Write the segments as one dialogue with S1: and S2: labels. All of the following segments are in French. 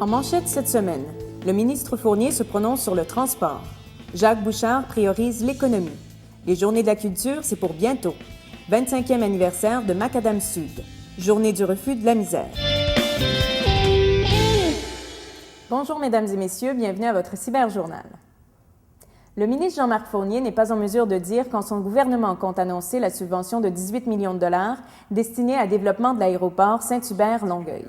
S1: En manchette cette semaine, le ministre Fournier se prononce sur le transport. Jacques Bouchard priorise l'économie. Les Journées de la culture, c'est pour bientôt. 25e anniversaire de Macadam Sud. Journée du refus de la misère. Bonjour mesdames et messieurs, bienvenue à votre cyberjournal. Le ministre Jean-Marc Fournier n'est pas en mesure de dire quand son gouvernement compte annoncer la subvention de 18 millions de dollars destinée à développement de l'aéroport Saint-Hubert-Longueuil.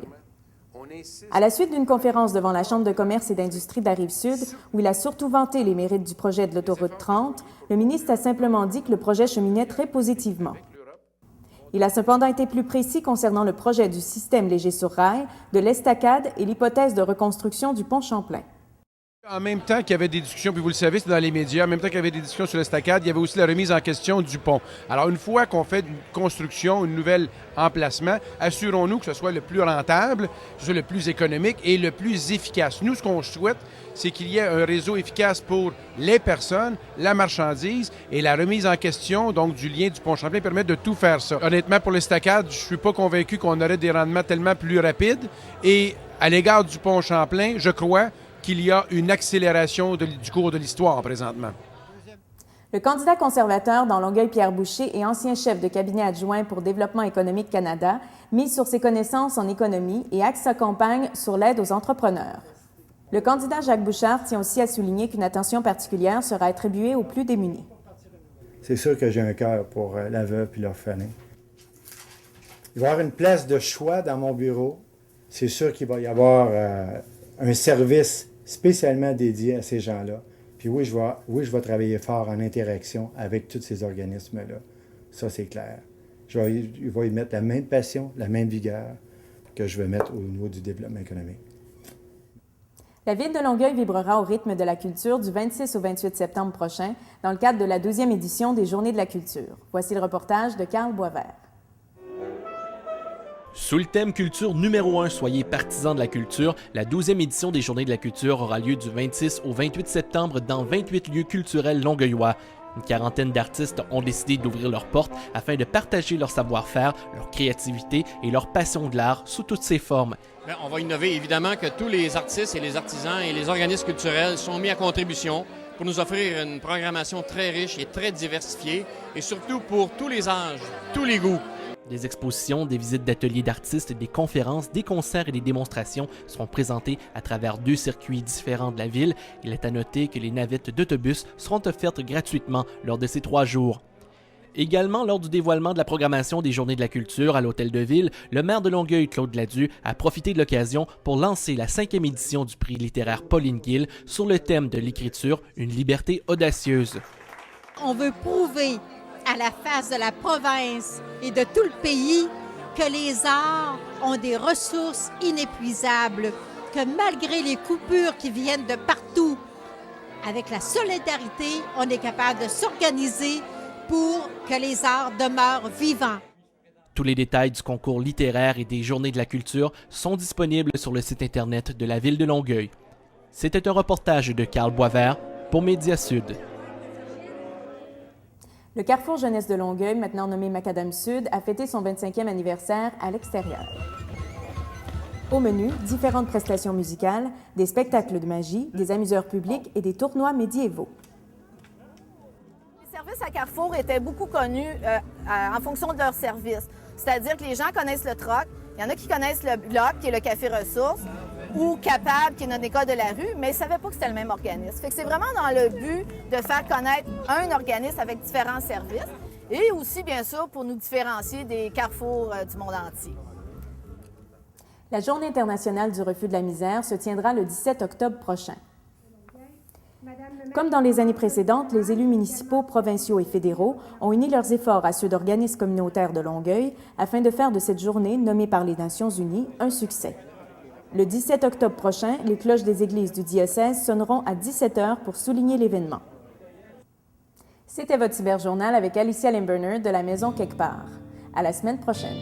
S1: À la suite d'une conférence devant la Chambre de commerce et d'industrie de la Rive-Sud, où il a surtout vanté les mérites du projet de l'autoroute 30, le ministre a simplement dit que le projet cheminait très positivement. Il a cependant été plus précis concernant le projet du système léger sur rail, de l'estacade et l'hypothèse de reconstruction du pont Champlain.
S2: En même temps qu'il y avait des discussions, puis vous le savez, c'est dans les médias, en même temps qu'il y avait des discussions sur l'estacade, il y avait aussi la remise en question du pont. Alors, une fois qu'on fait une construction, un nouvel emplacement, assurons-nous que ce soit le plus rentable, que ce soit le plus économique et le plus efficace. Nous, ce qu'on souhaite, c'est qu'il y ait un réseau efficace pour les personnes, la marchandise et la remise en question donc du lien du pont Champlain permet de tout faire ça. Honnêtement, pour l'estacade, je ne suis pas convaincu qu'on aurait des rendements tellement plus rapides. Et à l'égard du pont Champlain, je crois qu'il y a une accélération du cours de l'histoire présentement.
S1: Le candidat conservateur dans Longueuil, Pierre Boucher, et ancien chef de cabinet adjoint pour Développement économique Canada, mise sur ses connaissances en économie et axe sa campagne sur l'aide aux entrepreneurs. Le candidat Jacques Bouchard tient aussi à souligner qu'une attention particulière sera attribuée aux plus démunis.
S3: C'est sûr que j'ai un cœur pour la veuve et l'orphelin. Il va y avoir une place de choix dans mon bureau. C'est sûr qu'il va y avoir un service spécialement dédié à ces gens-là. Puis oui, je vais travailler fort en interaction avec tous ces organismes-là. Ça, c'est clair. Je vais y mettre la même passion, la même vigueur que je vais mettre au niveau du développement économique.
S1: La Ville de Longueuil vibrera au rythme de la culture du 26 au 28 septembre prochain dans le cadre de la 12e édition des Journées de la culture. Voici le reportage de Carl Boisvert.
S4: Sous le thème Culture numéro 1, soyez partisans de la culture, la 12e édition des Journées de la culture aura lieu du 26 au 28 septembre dans 28 lieux culturels longueuillois. Une quarantaine d'artistes ont décidé d'ouvrir leurs portes afin de partager leur savoir-faire, leur créativité et leur passion de l'art sous toutes ses formes.
S5: Bien, on va innover évidemment que tous les artistes et les artisans et les organismes culturels sont mis à contribution pour nous offrir une programmation très riche et très diversifiée et surtout pour tous les âges, tous les goûts.
S4: Des expositions, des visites d'ateliers d'artistes, des conférences, des concerts et des démonstrations seront présentés à travers 2 circuits différents de la ville. Il est à noter que les navettes d'autobus seront offertes gratuitement lors de ces 3 jours. Également, lors du dévoilement de la programmation des Journées de la culture à l'Hôtel de Ville, le maire de Longueuil, Claude Gladu, a profité de l'occasion pour lancer la 5e édition du prix littéraire Pauline Guil sur le thème de l'écriture, une liberté audacieuse.
S6: On veut prouver à la face de la province et de tout le pays que les arts ont des ressources inépuisables, que malgré les coupures qui viennent de partout, avec la solidarité, on est capable de s'organiser pour que les arts demeurent vivants.
S4: Tous les détails du concours littéraire et des Journées de la culture sont disponibles sur le site Internet de la Ville de Longueuil. C'était un reportage de Carl Boisvert pour Média Sud.
S1: Le Carrefour Jeunesse de Longueuil, maintenant nommé Macadam Sud, a fêté son 25e anniversaire à l'extérieur. Au menu, différentes prestations musicales, des spectacles de magie, des amuseurs publics et des tournois médiévaux.
S7: Les services à Carrefour étaient beaucoup connus en fonction de leur service. C'est-à-dire que les gens connaissent le troc, il y en a qui connaissent le bloc, qui est le café ressources, ou Capable, qui est notre école de la rue, mais ils ne savaient pas que c'était le même organisme. Fait que c'est vraiment dans le but de faire connaître un organisme avec différents services et aussi, bien sûr, pour nous différencier des carrefours du monde entier.
S1: La Journée internationale du refus de la misère se tiendra le 17 octobre prochain. Comme dans les années précédentes, les élus municipaux, provinciaux et fédéraux ont uni leurs efforts à ceux d'organismes communautaires de Longueuil afin de faire de cette journée, nommée par les Nations unies, un succès. Le 17 octobre prochain, les cloches des églises du diocèse sonneront à 17h pour souligner l'événement. C'était votre cyberjournal avec Alicia Limberner de la Maison Quelque part. À la semaine prochaine.